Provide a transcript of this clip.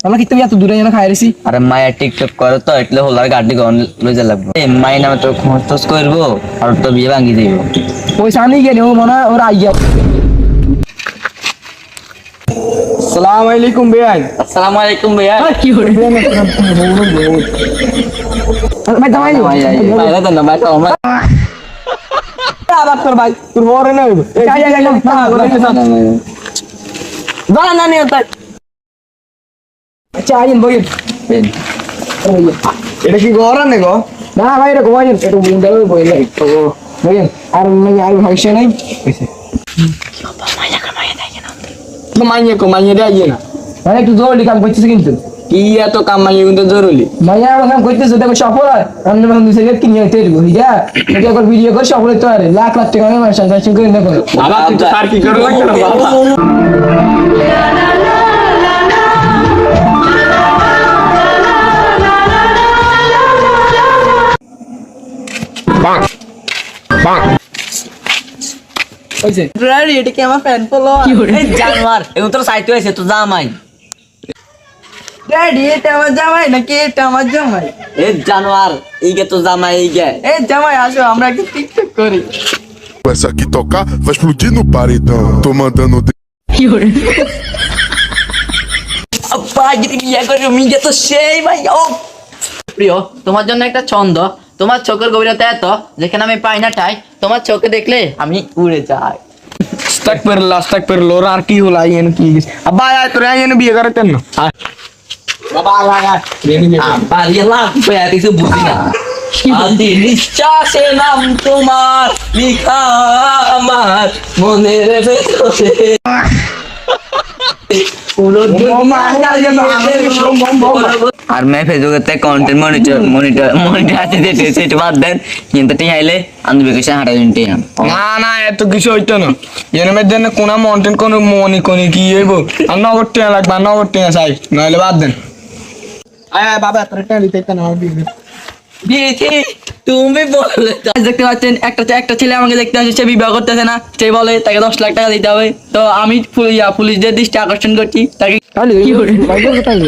আমরা কিন্তু এত দূরে যেন খাই রেছি আরে মায়া টিকটক করে তো એટલે হোলার গাড়ি গন লইতে লাগবে মাই নামে তো খরচ করব আর তো বিয়ে ভাঙি দিব পয়সা নিয়ে গেলে ও মনে হয় ওরা আইয়া আসসালামু আলাইকুম ভাই আসসালামু আলাইকুম ভাইয়া কি হরে ভাই দামাই ভাই তো না ভাই তো আমরা আবার তোর ভাই তোর বড় না হইব দাঁড়া না নিয়ে তাই আচ্ছা আইন বইন এটা কি গরা নে গো না ভাই এটা ঘুমাই একটু মুন্ডাল বইন একটু বইন আর মানে আর ভাইসে নাই কইছে তো মাইয়ে দে আইয়ে না মানে একটু জরুরি কাম করতেছে কিন্তু কি এত কাম মাইয়ে কিন্তু জরুরি মাইয়া আমার কাম করতেছে দেখো সফল হয় আমি যখন 2 সেকেন্ড কিনে নিতে দিব ঠিক আছে এটা একবার ভিডিও করে সফল হতে পারে লাখ লাখ টাকা আমি ট্রানজাকশন করে নেব বাবা তুই তো আর কি করে লাগবে না বাবা কইছে ড্রাইভার এটা কি আমার ফ্যান ফলো এই জানোয়ার এগুলো তো সাইতে হইছে তো জামাই ড্যাডি এটা আমার জামাই নাকি এটা আমার জামাই এই জানোয়ার এইগে তো জামাই এইগে এই জামাই আসো আমরা একটু টিকটক করি Essa aqui tocar, vai explodir no paredão. Tô mandando আব্বা যদি বিয়ে করে মিগে তো সেই ভাই ও প্রিয় তোমার জন্য একটা ছন্দ তোমার চোখের গভীরতা এত যেখানে আমি পাই না ঠাই তোমার চোখে দেখলে আমি উড়ে যাই স্টাক per loro আর কি হলো আইয়েন কি আব্বা আয় তোরে আইয়েন বিয়ে করতেন না বাবা আয় আব্বা রিলা পেয়া কিছু বুঝি না আদি নিশ্বাসে নাম তোমার লিখা আমার মনের ভেতরে আর मैं फेसबुक पे कंटेंट মনিটর দিতে সেটা বাদ দেন কিন্তু টি আইলে আমি ভ্যাকেশন হাঁটা দিনতে না না এত কিছু হইতো না এর মধ্যে না কোন মন্টেন কোন মনি কি হইব আর নগদ টিয়া লাগবে নগদ টিয়া চাই নাহলে বাদ দেন আয় বাবা তোর টিয়া দিতে না দিয়েছি তুমি বলে দেখতে পাচ্ছেন একটা ছেলে আমাকে দেখতে আসছে সে বিবাহ করতেছে না সে বলে তাকে 10 লাখ টাকা দিতে হবে তো আমি পুলিশদের দৃষ্টি আকর্ষণ করছি তাকে তাহলে কি করে ভাই কোথায়